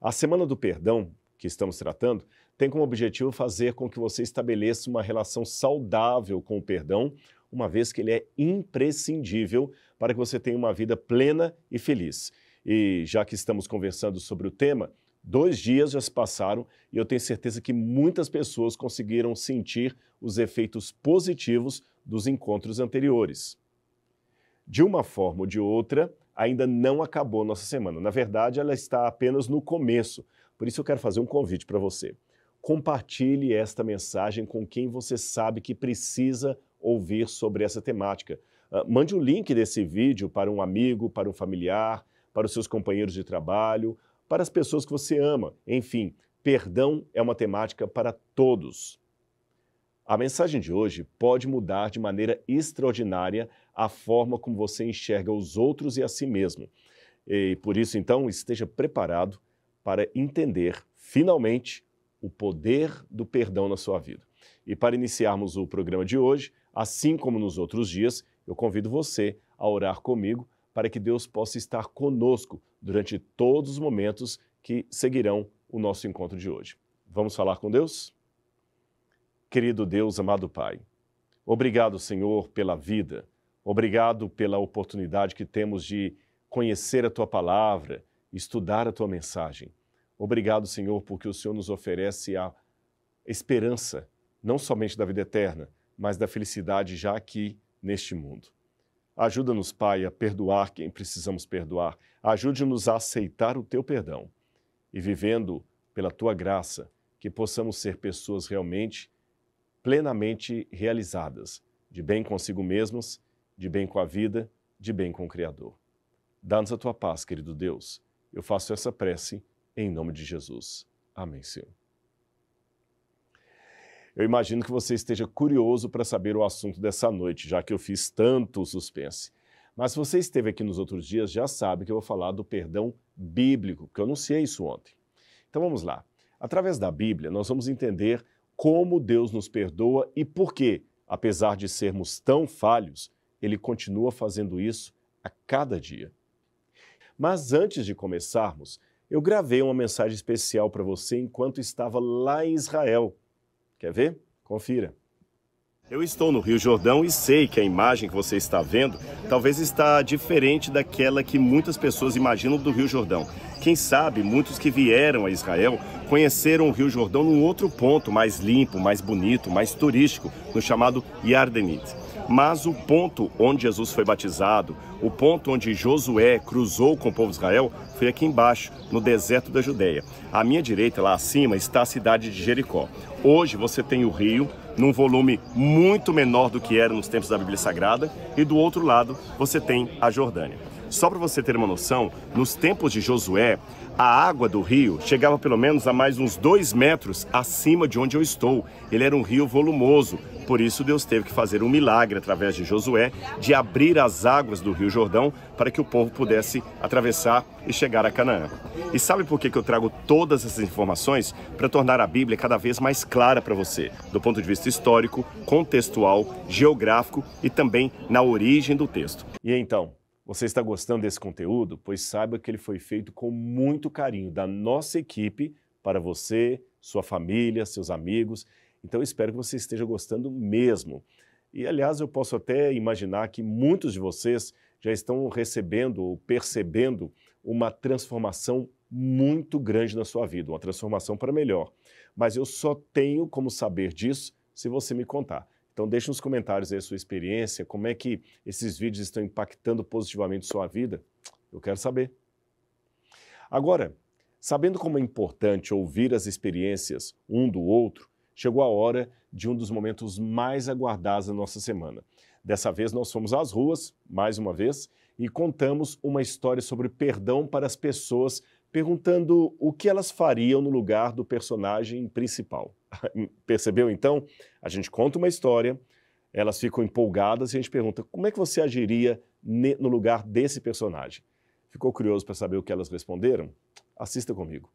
A Semana do Perdão, que estamos tratando, tem como objetivo fazer com que você estabeleça uma relação saudável com o perdão, uma vez que ele é imprescindível para que você tenha uma vida plena e feliz. E já que estamos conversando sobre o tema, 2 dias já se passaram e eu tenho certeza que muitas pessoas conseguiram sentir os efeitos positivos dos encontros anteriores. De uma forma ou de outra, ainda não acabou nossa semana. Na verdade, ela está apenas no começo. Por isso eu quero fazer um convite para você. Compartilhe esta mensagem com quem você sabe que precisa ouvir sobre essa temática. Mande o link desse vídeo para um amigo, para um familiar, para os seus companheiros de trabalho, para as pessoas que você ama. Enfim, perdão é uma temática para todos. A mensagem de hoje pode mudar de maneira extraordinária a forma como você enxerga os outros e a si mesmo. E por isso, então, esteja preparado para entender, finalmente, o poder do perdão na sua vida. E para iniciarmos o programa de hoje, assim como nos outros dias, eu convido você a orar comigo para que Deus possa estar conosco durante todos os momentos que seguirão o nosso encontro de hoje. Vamos falar com Deus? Querido Deus, amado Pai, obrigado, Senhor, pela vida, obrigado pela oportunidade que temos de conhecer a Tua palavra, estudar a Tua mensagem. Obrigado, Senhor, porque o Senhor nos oferece a esperança, não somente da vida eterna, mas da felicidade já aqui neste mundo. Ajuda-nos, Pai, a perdoar quem precisamos perdoar. Ajude-nos a aceitar o Teu perdão e, vivendo pela Tua graça, que possamos ser pessoas realmente, plenamente realizadas, de bem consigo mesmas, de bem com a vida, de bem com o Criador. Dá-nos a Tua paz, querido Deus. Eu faço essa prece em nome de Jesus. Amém, Senhor. Eu imagino que você esteja curioso para saber o assunto dessa noite, já que eu fiz tanto suspense. Mas se você esteve aqui nos outros dias, já sabe que eu vou falar do perdão bíblico, porque eu anunciei isso ontem. Então vamos lá. Através da Bíblia, nós vamos entender como Deus nos perdoa e por que, apesar de sermos tão falhos, Ele continua fazendo isso a cada dia. Mas antes de começarmos, eu gravei uma mensagem especial para você enquanto estava lá em Israel. Quer ver? Confira. Eu estou no Rio Jordão e sei que a imagem que você está vendo talvez está diferente daquela que muitas pessoas imaginam do Rio Jordão. Quem sabe, muitos que vieram a Israel conheceram o Rio Jordão num outro ponto mais limpo, mais bonito, mais turístico, no chamado Yardenit. Mas o ponto onde Jesus foi batizado, o ponto onde Josué cruzou com o povo de Israel, foi aqui embaixo, no deserto da Judéia. À minha direita, lá acima, está a cidade de Jericó. Hoje você tem o rio, num volume muito menor do que era nos tempos da Bíblia Sagrada, e do outro lado você tem a Jordânia. Só para você ter uma noção, nos tempos de Josué, a água do rio chegava pelo menos a mais uns 2 metros acima de onde eu estou. Ele era um rio volumoso, por isso Deus teve que fazer um milagre através de Josué, de abrir as águas do Rio Jordão para que o povo pudesse atravessar e chegar a Canaã. E sabe por que eu trago todas essas informações? Para tornar a Bíblia cada vez mais clara para você, do ponto de vista histórico, contextual, geográfico e também na origem do texto. E então, você está gostando desse conteúdo? Pois saiba que ele foi feito com muito carinho da nossa equipe para você, sua família, seus amigos. Então eu espero que você esteja gostando mesmo. E aliás, eu posso até imaginar que muitos de vocês já estão recebendo ou percebendo uma transformação muito grande na sua vida, uma transformação para melhor. Mas eu só tenho como saber disso se você me contar. Então deixe nos comentários aí a sua experiência, como é que esses vídeos estão impactando positivamente sua vida. Eu quero saber. Agora, sabendo como é importante ouvir as experiências um do outro, chegou a hora de um dos momentos mais aguardados da nossa semana. Dessa vez nós fomos às ruas, mais uma vez, e contamos uma história sobre perdão para as pessoas, perguntando o que elas fariam no lugar do personagem principal. Percebeu então? A gente conta uma história, elas ficam empolgadas e a gente pergunta como é que você agiria no lugar desse personagem. Ficou curioso para saber o que elas responderam? Assista comigo.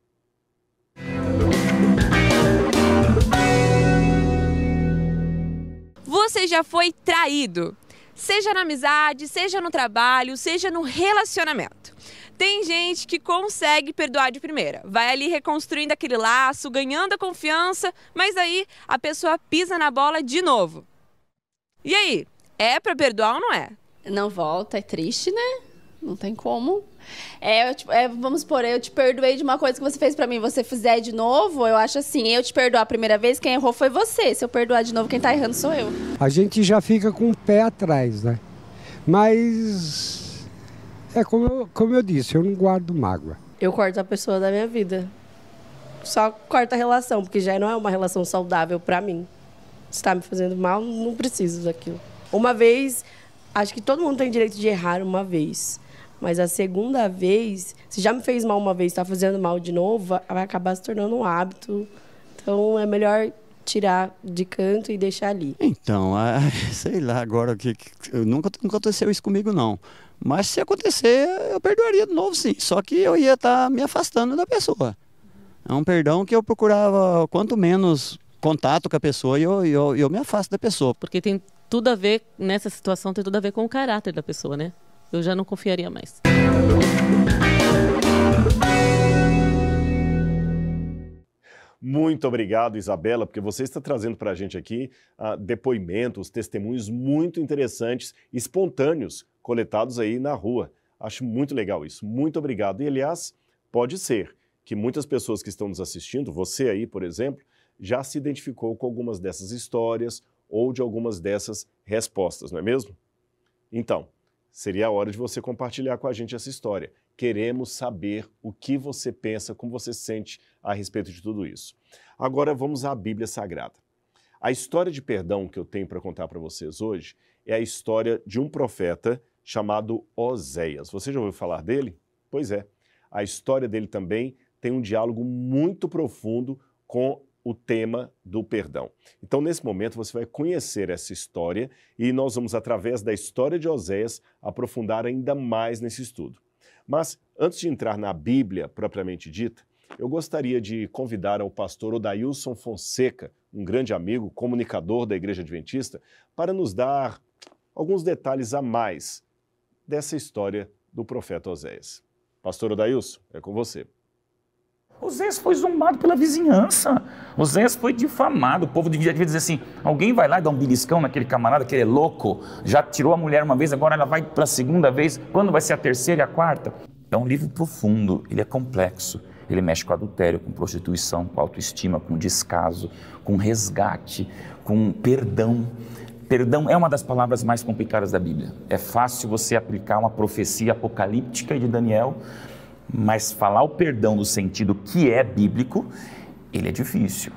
Você já foi traído? Seja na amizade, seja no trabalho, seja no relacionamento. Tem gente que consegue perdoar de primeira, vai ali reconstruindo aquele laço, ganhando a confiança, mas aí a pessoa pisa na bola de novo. E aí, é pra perdoar ou não é? Não volta, é triste, né? Não tem como. Vamos supor, eu te perdoei de uma coisa que você fez pra mim, você fizer de novo, eu acho assim, eu te perdoar a primeira vez, quem errou foi você. Se eu perdoar de novo, quem tá errando sou eu. A gente já fica com o pé atrás, né? Mas como eu disse, eu não guardo mágoa. Eu corto a pessoa da minha vida. Só corto a relação, porque já não é uma relação saudável pra mim. Se tá me fazendo mal, não preciso daquilo. Uma vez, acho que todo mundo tem direito de errar uma vez. Mas a segunda vez, se já me fez mal uma vez, está fazendo mal de novo, vai acabar se tornando um hábito. Então é melhor tirar de canto e deixar ali. Então, sei lá agora, nunca aconteceu isso comigo não. Mas se acontecer, eu perdoaria de novo sim. Só que eu ia estar me afastando da pessoa. É um perdão que eu procurava quanto menos contato com a pessoa e eu me afasto da pessoa. Porque tem tudo a ver, nessa situação, tem tudo a ver com o caráter da pessoa, né? Eu já não confiaria mais. Muito obrigado, Isabela, porque você está trazendo para a gente aqui depoimentos, testemunhos muito interessantes, espontâneos, coletados aí na rua. Acho muito legal isso. Muito obrigado. E, aliás, pode ser que muitas pessoas que estão nos assistindo, você aí, por exemplo, já se identificou com algumas dessas histórias ou de algumas dessas respostas, não é mesmo? Então, seria a hora de você compartilhar com a gente essa história. Queremos saber o que você pensa, como você sente a respeito de tudo isso. Agora vamos à Bíblia Sagrada. A história de perdão que eu tenho para contar para vocês hoje é a história de um profeta chamado Oséias. Você já ouviu falar dele? Pois é. A história dele também tem um diálogo muito profundo com o tema do perdão. Então, nesse momento, você vai conhecer essa história e nós vamos, através da história de Oséias, aprofundar ainda mais nesse estudo. Mas, antes de entrar na Bíblia propriamente dita, eu gostaria de convidar ao pastor Odailson Fonseca, um grande amigo, comunicador da Igreja Adventista, para nos dar alguns detalhes a mais dessa história do profeta Oséias. Pastor Odailson, é com você. Oséias foi zombado pela vizinhança, Oséias foi difamado, o povo devia dizer assim, alguém vai lá e dá um beliscão naquele camarada que ele é louco, já tirou a mulher uma vez, agora ela vai para a segunda vez, quando vai ser a terceira e a quarta? É um livro profundo, ele é complexo, ele mexe com adultério, com prostituição, com autoestima, com descaso, com resgate, com perdão. Perdão é uma das palavras mais complicadas da Bíblia, é fácil você aplicar uma profecia apocalíptica de Daniel, mas falar o perdão no sentido que é bíblico, ele é difícil.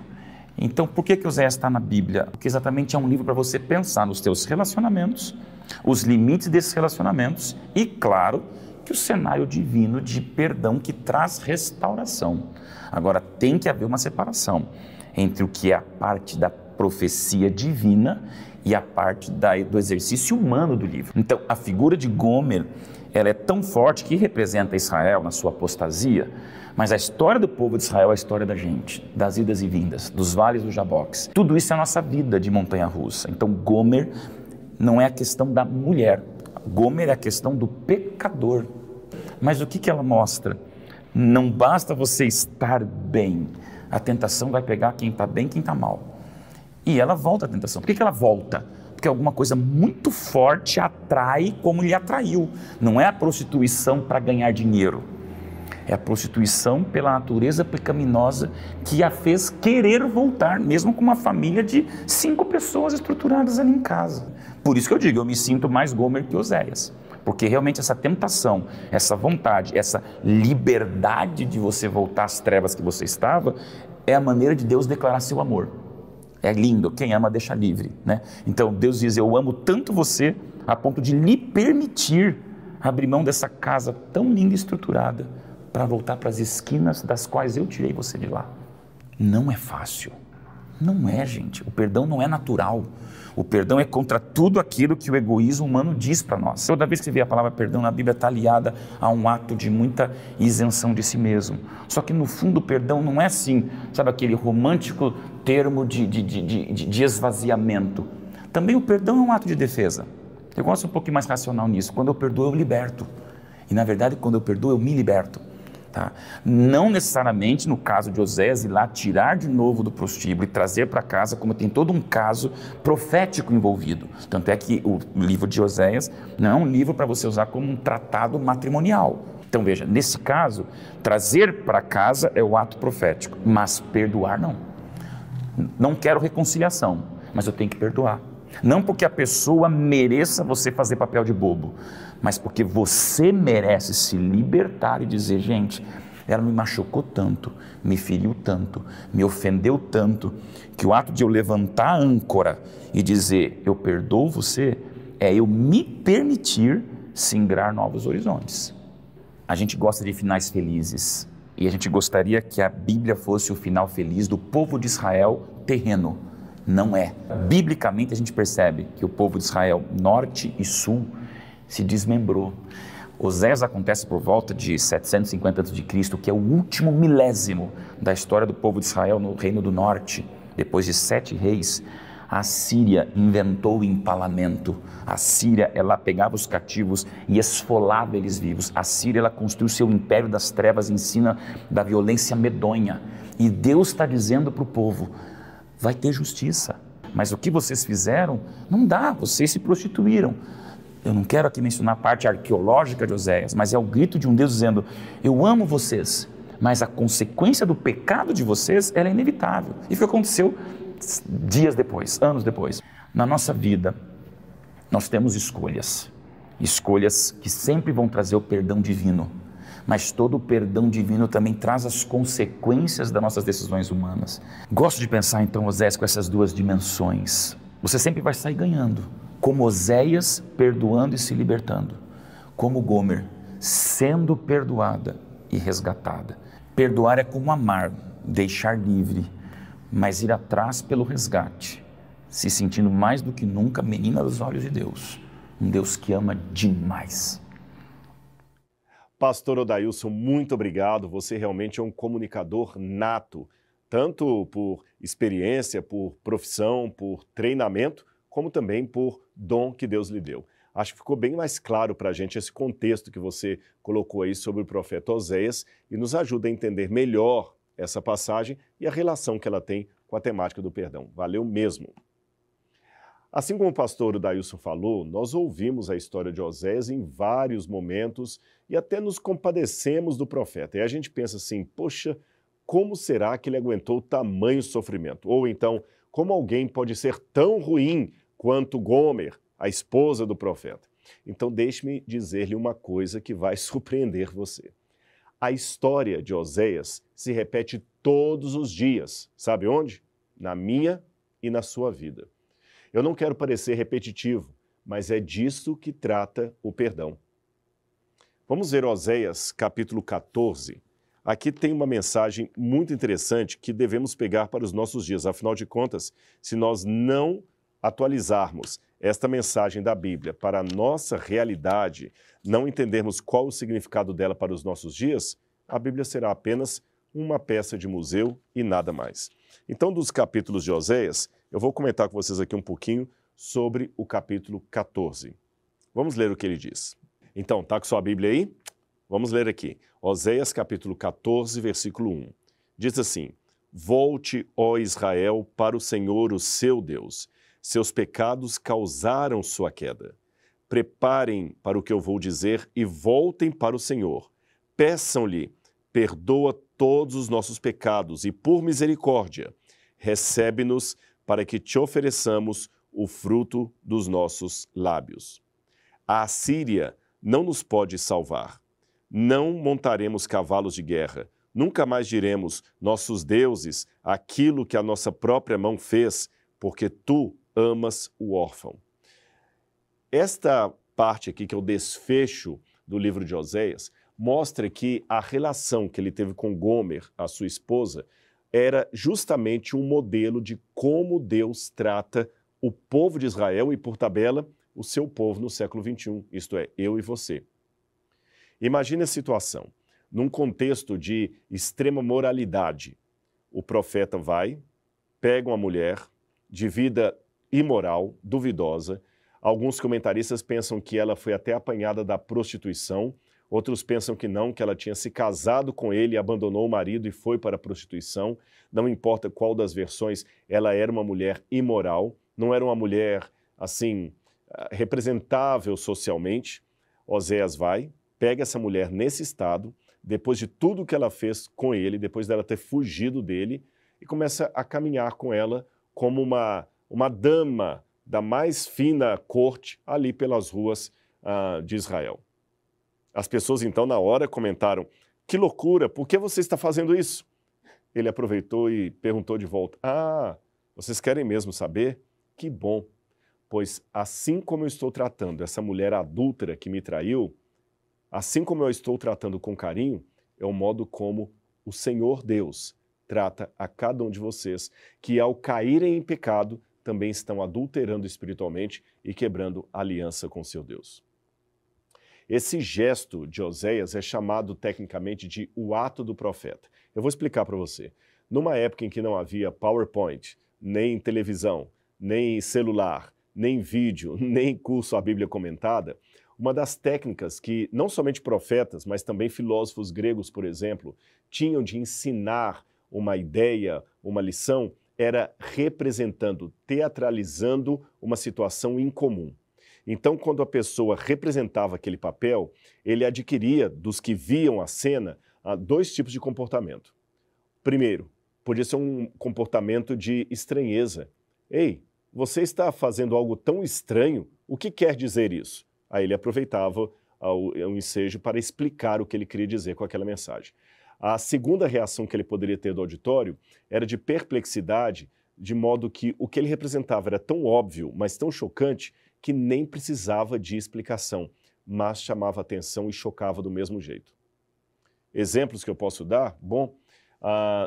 Então, por que Oséias está na Bíblia? Porque exatamente é um livro para você pensar nos teus relacionamentos, os limites desses relacionamentos e, claro, que o cenário divino de perdão que traz restauração. Agora, tem que haver uma separação entre o que é a parte da profecia divina e a parte do exercício humano do livro. Então, a figura de Gomer, ela é tão forte que representa Israel na sua apostasia, mas a história do povo de Israel é a história da gente, das idas e vindas, dos vales dos jaboques. Tudo isso é a nossa vida de montanha-russa. Então, Gomer não é a questão da mulher, Gomer é a questão do pecador. Mas o que ela mostra? Não basta você estar bem, a tentação vai pegar quem está bem e quem está mal. E ela volta à tentação. Por que ela volta? Porque alguma coisa muito forte atrai como lhe atraiu. Não é a prostituição para ganhar dinheiro. É a prostituição pela natureza pecaminosa que a fez querer voltar, mesmo com uma família de 5 pessoas estruturadas ali em casa. Por isso que eu digo, eu me sinto mais Gomer que Oséias. Porque realmente essa tentação, essa vontade, essa liberdade de você voltar às trevas que você estava, é a maneira de Deus declarar seu amor. É lindo, quem ama deixa livre, né? Então Deus diz, eu amo tanto você a ponto de lhe permitir abrir mão dessa casa tão linda e estruturada para voltar para as esquinas das quais eu tirei você de lá. Não é fácil, não é, gente, o perdão não é natural, o perdão é contra tudo aquilo que o egoísmo humano diz para nós. Toda vez que você vê a palavra perdão na Bíblia está aliada a um ato de muita isenção de si mesmo, só que no fundo o perdão não é assim, sabe aquele romântico termo de esvaziamento. Também o perdão é um ato de defesa. Eu gosto um pouquinho mais racional nisso. Quando eu perdoo, eu liberto. E na verdade, quando eu perdoo, eu me liberto. Tá? Não necessariamente no caso de Oséias ir lá tirar de novo do prostíbulo e trazer para casa, como tem todo um caso profético envolvido. Tanto é que o livro de Oséias não é um livro para você usar como um tratado matrimonial. Então veja, nesse caso, trazer para casa é o ato profético, mas perdoar não. Não quero reconciliação, mas eu tenho que perdoar. Não porque a pessoa mereça você fazer papel de bobo, mas porque você merece se libertar e dizer, gente, ela me machucou tanto, me feriu tanto, me ofendeu tanto, que o ato de eu levantar a âncora e dizer, eu perdoo você, é eu me permitir singrar novos horizontes. A gente gosta de finais felizes, e a gente gostaria que a Bíblia fosse o final feliz do povo de Israel terreno. Não é. Biblicamente a gente percebe que o povo de Israel, norte e sul, se desmembrou. Oséias acontece por volta de 750 a.C., que é o último milésimo da história do povo de Israel no Reino do Norte. Depois de 7 reis, a Síria inventou o empalamento. A Síria, ela pegava os cativos e esfolava eles vivos. A Síria, ela construiu seu império das trevas em cima da violência medonha. E Deus está dizendo para o povo, vai ter justiça. Mas o que vocês fizeram, não dá, vocês se prostituíram. Eu não quero aqui mencionar a parte arqueológica de Oséias, mas é o grito de um Deus dizendo, eu amo vocês, mas a consequência do pecado de vocês, ela é inevitável. E foi o que aconteceu dias depois, anos depois. Na nossa vida, nós temos escolhas. Escolhas que sempre vão trazer o perdão divino. Mas todo o perdão divino também traz as consequências das nossas decisões humanas. Gosto de pensar então, Oséias, com essas duas dimensões. Você sempre vai sair ganhando. Como Oséias perdoando e se libertando. Como Gomer sendo perdoada e resgatada. Perdoar é como amar, deixar livre, mas ir atrás pelo resgate. Se sentindo mais do que nunca menina dos olhos de Deus. Um Deus que ama demais. Pastor Odailson, muito obrigado. Você realmente é um comunicador nato, tanto por experiência, por profissão, por treinamento, como também por dom que Deus lhe deu. Acho que ficou bem mais claro para a gente esse contexto que você colocou aí sobre o profeta Oséias e nos ajuda a entender melhor essa passagem e a relação que ela tem com a temática do perdão. Valeu mesmo. Assim como o pastor Odailson falou, nós ouvimos a história de Oséias em vários momentos e até nos compadecemos do profeta. E a gente pensa assim, poxa, como será que ele aguentou tamanho sofrimento? Ou então, como alguém pode ser tão ruim quanto Gomer, a esposa do profeta? Então deixe-me dizer-lhe uma coisa que vai surpreender você. A história de Oséias se repete todos os dias. Sabe onde? Na minha e na sua vida. Eu não quero parecer repetitivo, mas é disso que trata o perdão. Vamos ver Oséias, capítulo 14. Aqui tem uma mensagem muito interessante que devemos pegar para os nossos dias. Afinal de contas, se nós não atualizarmos esta mensagem da Bíblia para a nossa realidade, não entendermos qual o significado dela para os nossos dias, a Bíblia será apenas uma peça de museu e nada mais. Então, dos capítulos de Oséias, eu vou comentar com vocês aqui um pouquinho sobre o capítulo 14. Vamos ler o que ele diz. Então, está com sua Bíblia aí? Vamos ler aqui. Oséias, capítulo 14, versículo 1. Diz assim, volte, ó Israel, para o Senhor, o seu Deus. Seus pecados causaram sua queda. Preparem para o que eu vou dizer e voltem para o Senhor. Peçam-lhe, perdoa todos os nossos pecados e, por misericórdia, recebe-nos para que te ofereçamos o fruto dos nossos lábios. A Assíria não nos pode salvar. Não montaremos cavalos de guerra. Nunca mais diremos, nossos deuses, aquilo que a nossa própria mão fez, porque tu amas o órfão. Esta parte aqui, que é o desfecho do livro de Oséias, mostra que a relação que ele teve com Gomer, a sua esposa, era justamente um modelo de como Deus trata o povo de Israel e, por tabela, o seu povo no século XXI, isto é, eu e você. Imagine a situação. Num contexto de extrema moralidade, o profeta vai, pega uma mulher de vida imoral, duvidosa. Alguns comentaristas pensam que ela foi até apanhada da prostituição, Outros pensam que não, que ela tinha se casado com ele, abandonou o marido e foi para a prostituição. Não importa qual das versões, ela era uma mulher imoral, não era uma mulher, assim, representável socialmente. Oséias vai, pega essa mulher nesse estado, depois de tudo que ela fez com ele, depois dela ter fugido dele, e começa a caminhar com ela como uma dama da mais fina corte ali pelas ruas de Israel. As pessoas, então, na hora comentaram: que loucura, por que você está fazendo isso? Ele aproveitou e perguntou de volta: ah, vocês querem mesmo saber? Que bom, pois assim como eu estou tratando essa mulher adúltera que me traiu, assim como eu estou tratando com carinho, é o modo como o Senhor Deus trata a cada um de vocês, que ao caírem em pecado, também estão adulterando espiritualmente e quebrando a aliança com seu Deus. Esse gesto de Oséias é chamado tecnicamente de o ato do profeta. Eu vou explicar para você. Numa época em que não havia PowerPoint, nem televisão, nem celular, nem vídeo, nem curso à Bíblia comentada, uma das técnicas que não somente profetas, mas também filósofos gregos, por exemplo, tinham de ensinar uma ideia, uma lição, era representando, teatralizando uma situação incomum. Então, quando a pessoa representava aquele papel, ele adquiria, dos que viam a cena, dois tipos de comportamento. Primeiro, podia ser um comportamento de estranheza. Ei, você está fazendo algo tão estranho, o que quer dizer isso? Aí ele aproveitava o ensejo para explicar o que ele queria dizer com aquela mensagem. A segunda reação que ele poderia ter do auditório era de perplexidade, de modo que o que ele representava era tão óbvio, mas tão chocante, que nem precisava de explicação, mas chamava atenção e chocava do mesmo jeito. Exemplos que eu posso dar? Bom,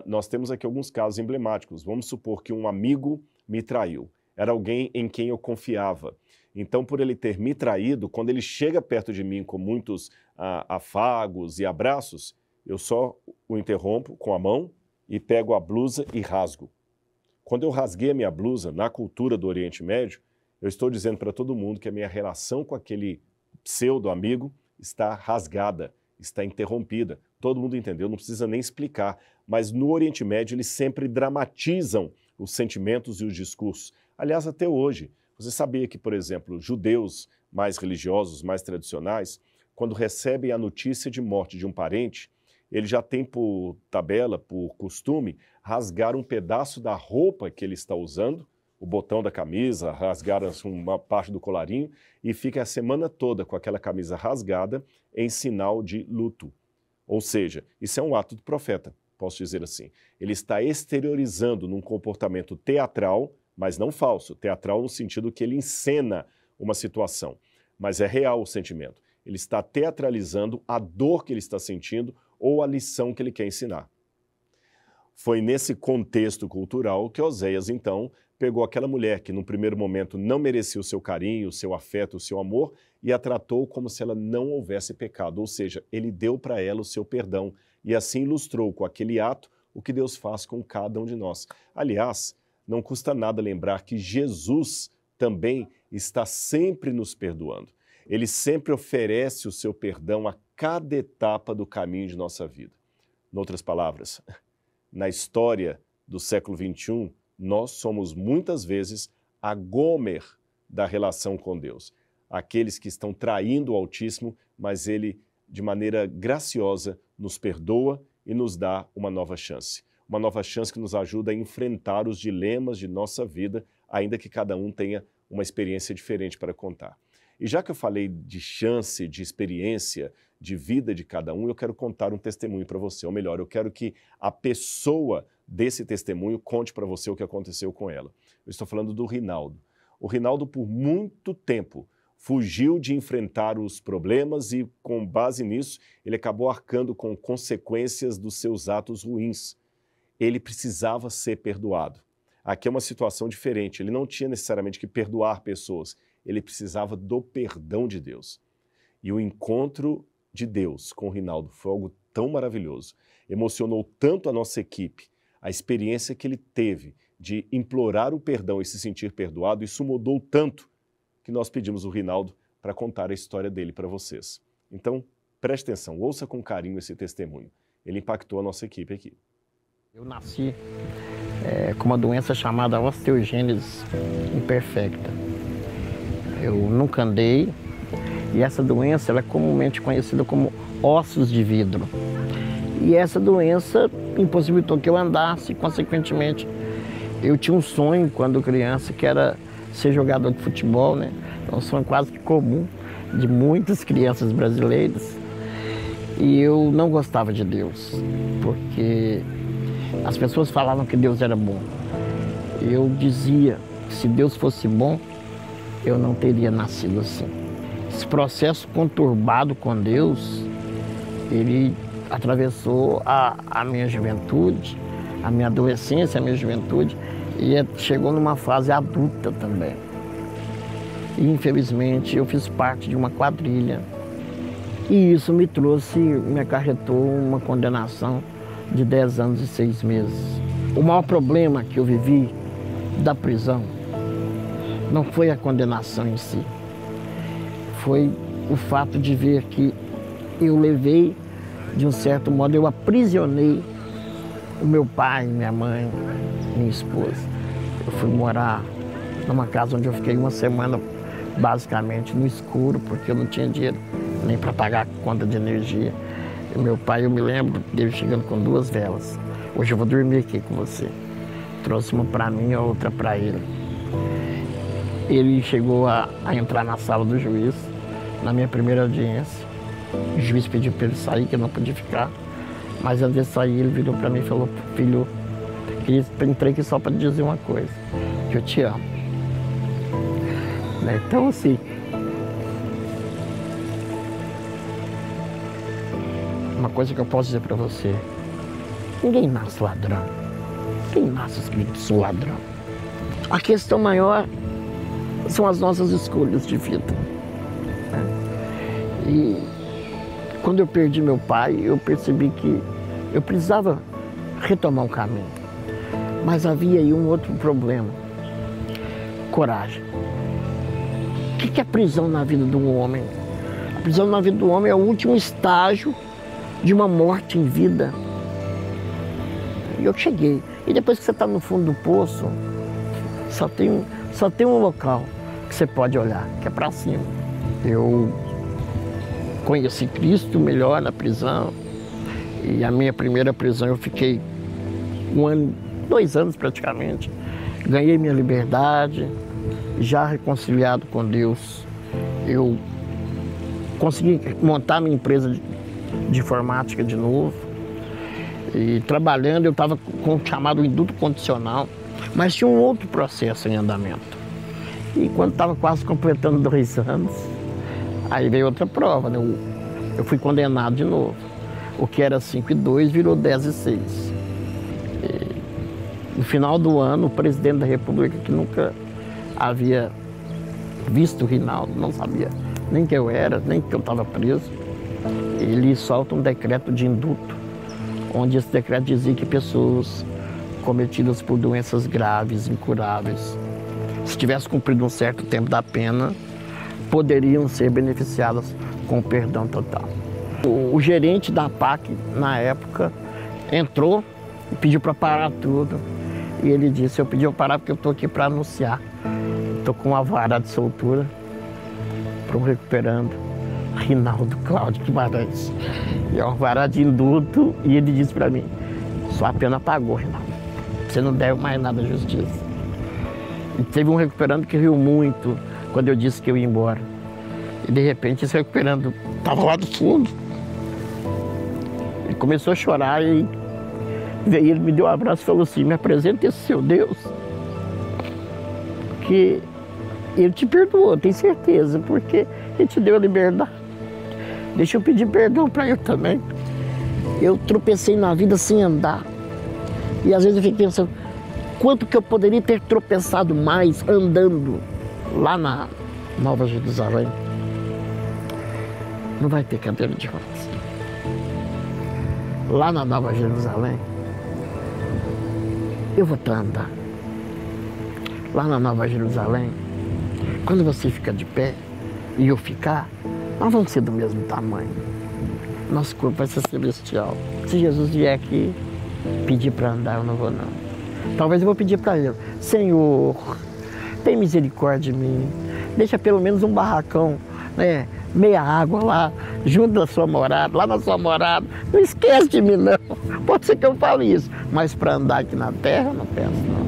nós temos aqui alguns casos emblemáticos. Vamos supor que um amigo me traiu. Era alguém em quem eu confiava. Então, por ele ter me traído, quando ele chega perto de mim com muitos afagos e abraços, eu só o interrompo com a mão e pego a blusa e rasgo. Quando eu rasguei a minha blusa, na cultura do Oriente Médio, eu estou dizendo para todo mundo que a minha relação com aquele pseudo-amigo está rasgada, está interrompida. Todo mundo entendeu, não precisa nem explicar. Mas no Oriente Médio eles sempre dramatizam os sentimentos e os discursos. Aliás, até hoje. Você sabia que, por exemplo, judeus mais religiosos, mais tradicionais, quando recebem a notícia de morte de um parente, ele já tem por tabela, por costume, rasgar um pedaço da roupa que ele está usando, o botão da camisa, rasgar uma parte do colarinho e fica a semana toda com aquela camisa rasgada em sinal de luto. Ou seja, isso é um ato do profeta, posso dizer assim. Ele está exteriorizando num comportamento teatral, mas não falso, teatral no sentido que ele encena uma situação, mas é real o sentimento. Ele está teatralizando a dor que ele está sentindo ou a lição que ele quer ensinar. Foi nesse contexto cultural que Oséias, então, pegou aquela mulher que, num primeiro momento, não merecia o seu carinho, o seu afeto, o seu amor, e a tratou como se ela não houvesse pecado, ou seja, ele deu para ela o seu perdão, e assim ilustrou com aquele ato o que Deus faz com cada um de nós. Aliás, não custa nada lembrar que Jesus também está sempre nos perdoando. Ele sempre oferece o seu perdão a cada etapa do caminho de nossa vida. Em outras palavras, na história do século XXI, nós somos muitas vezes a Gomer da relação com Deus. Aqueles que estão traindo o Altíssimo, mas Ele, de maneira graciosa, nos perdoa e nos dá uma nova chance. Uma nova chance que nos ajuda a enfrentar os dilemas de nossa vida, ainda que cada um tenha uma experiência diferente para contar. E já que eu falei de chance, de experiência, de vida de cada um, eu quero contar um testemunho para você. Ou melhor, eu quero que a pessoa desse testemunho conte para você o que aconteceu com ela. Eu estou falando do Rinaldo. O Rinaldo, por muito tempo, fugiu de enfrentar os problemas e, com base nisso, ele acabou arcando com consequências dos seus atos ruins. Ele precisava ser perdoado. Aqui é uma situação diferente. Ele não tinha necessariamente que perdoar pessoas. Ele precisava do perdão de Deus. E o encontro de Deus com o Rinaldo foi algo tão maravilhoso. Emocionou tanto a nossa equipe, a experiência que ele teve de implorar o perdão e se sentir perdoado, isso mudou tanto que nós pedimos o Rinaldo para contar a história dele para vocês. Então, Preste atenção, ouça com carinho esse testemunho. Ele impactou a nossa equipe aqui. Eu nasci com uma doença chamada osteogênese imperfecta. Eu nunca andei e essa doença ela é comumente conhecida como ossos de vidro. E essa doença impossibilitou que eu andasse, consequentemente, eu tinha um sonho quando criança que era ser jogador de futebol, né? É um sonho quase que comum de muitas crianças brasileiras. E eu não gostava de Deus, porque as pessoas falavam que Deus era bom. Eu dizia que se Deus fosse bom, eu não teria nascido assim. Esse processo conturbado com Deus, ele atravessou a minha juventude, a minha adolescência, a minha juventude, e chegou numa fase adulta também. E, infelizmente, eu fiz parte de uma quadrilha. E isso me acarretou uma condenação de 10 anos e 6 meses. O maior problema que eu vivi da prisão não foi a condenação em si. Foi o fato de ver que eu levei, de um certo modo, eu aprisionei o meu pai, minha mãe, minha esposa. Eu fui morar numa casa onde eu fiquei uma semana basicamente no escuro, porque eu não tinha dinheiro nem para pagar a conta de energia. E meu pai, eu me lembro dele chegando com 2 velas. Hoje eu vou dormir aqui com você. Trouxe uma para mim e a outra para ele. Ele chegou a entrar na sala do juiz, na minha primeira audiência. O juiz pediu para ele sair, que eu não podia ficar. Mas antes de sair, ele virou para mim e falou: filho, entrei aqui só para te dizer uma coisa, que eu te amo. Então, assim, uma coisa que eu posso dizer para você: ninguém nasce ladrão. Ninguém nasce escrito sou ladrão. A questão maior são as nossas escolhas de vida. E quando eu perdi meu pai, eu percebi que eu precisava retomar um caminho. Mas havia aí um outro problema: coragem. O que é a prisão na vida de um homem? A prisão na vida do homem é o último estágio de uma morte em vida. E eu cheguei. E depois que você está no fundo do poço, só tem um local que você pode olhar, que é para cima. Eu conheci Cristo melhor na prisão. E a minha primeira prisão eu fiquei 1 ano, 2 anos praticamente. Ganhei minha liberdade. Já reconciliado com Deus, eu consegui montar minha empresa de informática de novo. E trabalhando, eu estava com o chamado induto condicional, mas tinha um outro processo em andamento. E quando estava quase completando 2 anos, aí veio outra prova, né? Eu fui condenado de novo. O que era 5 e 2 virou 10 e 6. No final do ano, o presidente da República, que nunca havia visto o Rinaldo, não sabia nem que eu era, nem que eu estava preso, ele solta um decreto de induto, onde esse decreto dizia que pessoas cometidas por doenças graves, incuráveis, se tivessem cumprido um certo tempo da pena, poderiam ser beneficiadas com perdão total. O gerente da PAC, na época, entrou e pediu para parar tudo. E ele disse: eu pedi para parar porque eu estou aqui para anunciar. Estou com uma vara de soltura para o recuperando Rinaldo Cláudio Guimarães. É uma vara de induto e ele disse para mim: sua pena pagou, Rinaldo. Você não deve mais nada à justiça. E teve um recuperando que riu muito quando eu disse que eu ia embora. E de repente esse recuperando estava lá do fundo. Ele começou a chorar e veio, ele me deu um abraço e falou assim: me apresenta esse seu Deus, que ele te perdoou, tenho certeza, porque ele te deu a liberdade. Deixa eu pedir perdão para ele também. Eu tropecei na vida sem andar. E às vezes eu fico pensando, quanto que eu poderia ter tropeçado mais andando lá na Nova Jerusalém. Não vai ter cadeira de rodas. Lá na Nova Jerusalém, eu vou estar andando. Lá na Nova Jerusalém, quando você fica de pé e eu ficar, nós vamos ser do mesmo tamanho. nosso corpo vai ser celestial. Se Jesus vier aqui pedir para andar, eu não vou não. Talvez eu vou pedir para ele, Senhor, tem misericórdia de mim, deixa pelo menos um barracão, né, meia água lá, junto da sua morada, lá na sua morada, não esquece de mim não. Pode ser que eu fale isso, mas para andar aqui na terra, eu não penso não.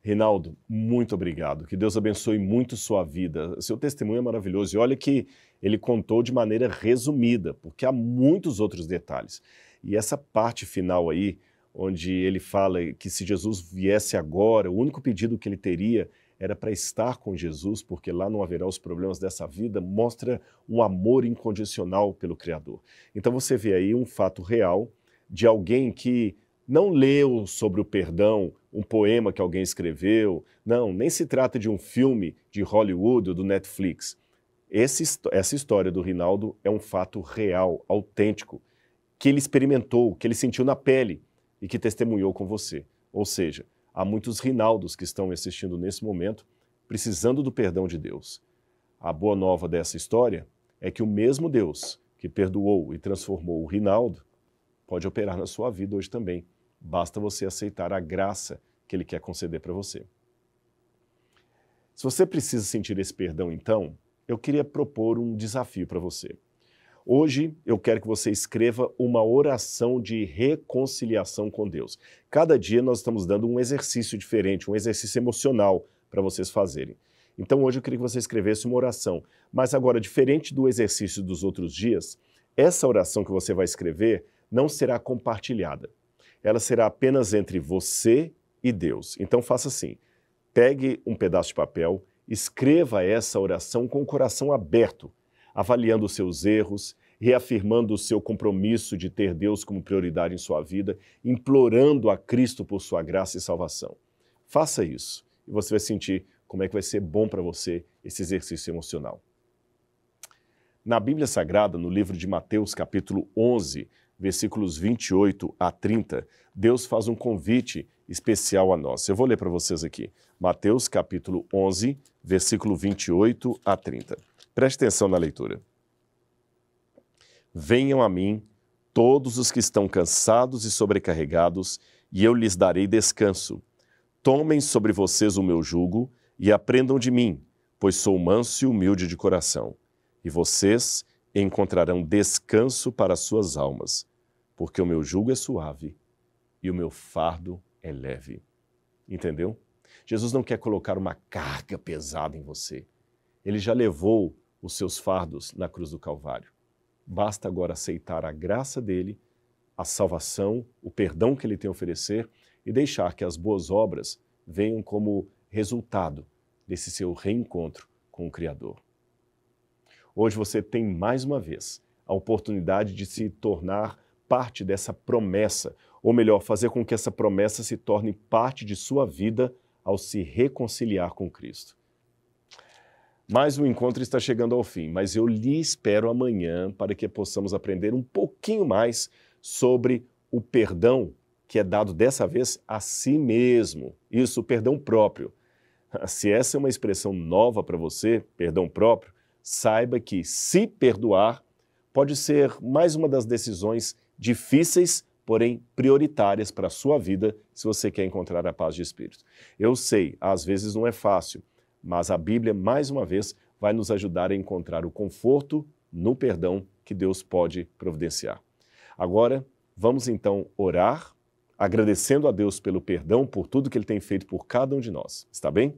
Rinaldo, muito obrigado. Que Deus abençoe muito sua vida. Seu testemunho é maravilhoso. E olha que ele contou de maneira resumida, porque há muitos outros detalhes. E essa parte final aí, onde ele fala que se Jesus viesse agora, o único pedido que ele teria era para estar com Jesus, porque lá não haverá os problemas dessa vida, mostra um amor incondicional pelo Criador. Então você vê aí um fato real de alguém que não leu sobre o perdão um poema que alguém escreveu, não, nem se trata de um filme de Hollywood ou do Netflix. Essa história do Rinaldo é um fato real, autêntico, que ele experimentou, que ele sentiu na pele e que testemunhou com você. Ou seja, há muitos Rinaldos que estão assistindo nesse momento precisando do perdão de Deus. A boa nova dessa história é que o mesmo Deus que perdoou e transformou o Rinaldo pode operar na sua vida hoje também. Basta você aceitar a graça que Ele quer conceder para você. Se você precisa sentir esse perdão, então, eu queria propor um desafio para você. Hoje, eu quero que você escreva uma oração de reconciliação com Deus. Cada dia nós estamos dando um exercício diferente, um exercício emocional para vocês fazerem. Então, hoje eu queria que você escrevesse uma oração. Mas agora, diferente do exercício dos outros dias, essa oração que você vai escrever não será compartilhada. Ela será apenas entre você e Deus. Então faça assim, pegue um pedaço de papel, escreva essa oração com o coração aberto, avaliando os seus erros, reafirmando o seu compromisso de ter Deus como prioridade em sua vida, implorando a Cristo por sua graça e salvação. Faça isso e você vai sentir como é que vai ser bom para você esse exercício emocional. Na Bíblia Sagrada, no livro de Mateus, capítulo 11, versículos 28 a 30, Deus faz um convite especial a nós. Eu vou ler para vocês aqui. Mateus, capítulo 11, versículo 28 a 30. Preste atenção na leitura. Venham a mim todos os que estão cansados e sobrecarregados, e eu lhes darei descanso. Tomem sobre vocês o meu jugo e aprendam de mim, pois sou manso e humilde de coração. E vocês encontrarão descanso para as suas almas, porque o meu jugo é suave e o meu fardo é leve. Entendeu? Jesus não quer colocar uma carga pesada em você. Ele já levou os seus fardos na cruz do Calvário. Basta agora aceitar a graça dele, a salvação, o perdão que ele tem a oferecer e deixar que as boas obras venham como resultado desse seu reencontro com o Criador. Hoje você tem mais uma vez a oportunidade de se tornar parte dessa promessa, ou melhor, fazer com que essa promessa se torne parte de sua vida ao se reconciliar com Cristo. Mais um encontro está chegando ao fim, mas eu lhe espero amanhã para que possamos aprender um pouquinho mais sobre o perdão que é dado dessa vez a si mesmo. Isso, o perdão próprio. Se essa é uma expressão nova para você, perdão próprio, saiba que se perdoar pode ser mais uma das decisões difíceis, porém prioritárias para a sua vida, se você quer encontrar a paz de espírito. Eu sei, às vezes não é fácil, mas a Bíblia, mais uma vez, vai nos ajudar a encontrar o conforto no perdão que Deus pode providenciar. Agora, vamos então orar, agradecendo a Deus pelo perdão, por tudo que Ele tem feito por cada um de nós. Está bem?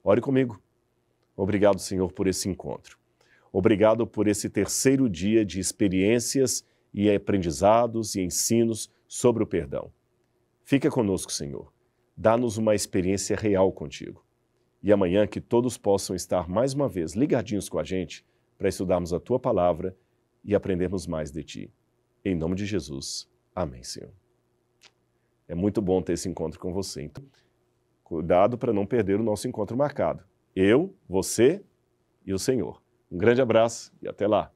Ore comigo. Obrigado, Senhor, por esse encontro. Obrigado por esse terceiro dia de experiências e aprendizados e ensinos sobre o perdão. Fica conosco, Senhor. Dá-nos uma experiência real contigo. E amanhã que todos possam estar mais uma vez ligadinhos com a gente para estudarmos a Tua Palavra e aprendermos mais de Ti. Em nome de Jesus. Amém, Senhor. É muito bom ter esse encontro com você. Então, cuidado para não perder o nosso encontro marcado. Eu, você e o Senhor. Um grande abraço e até lá.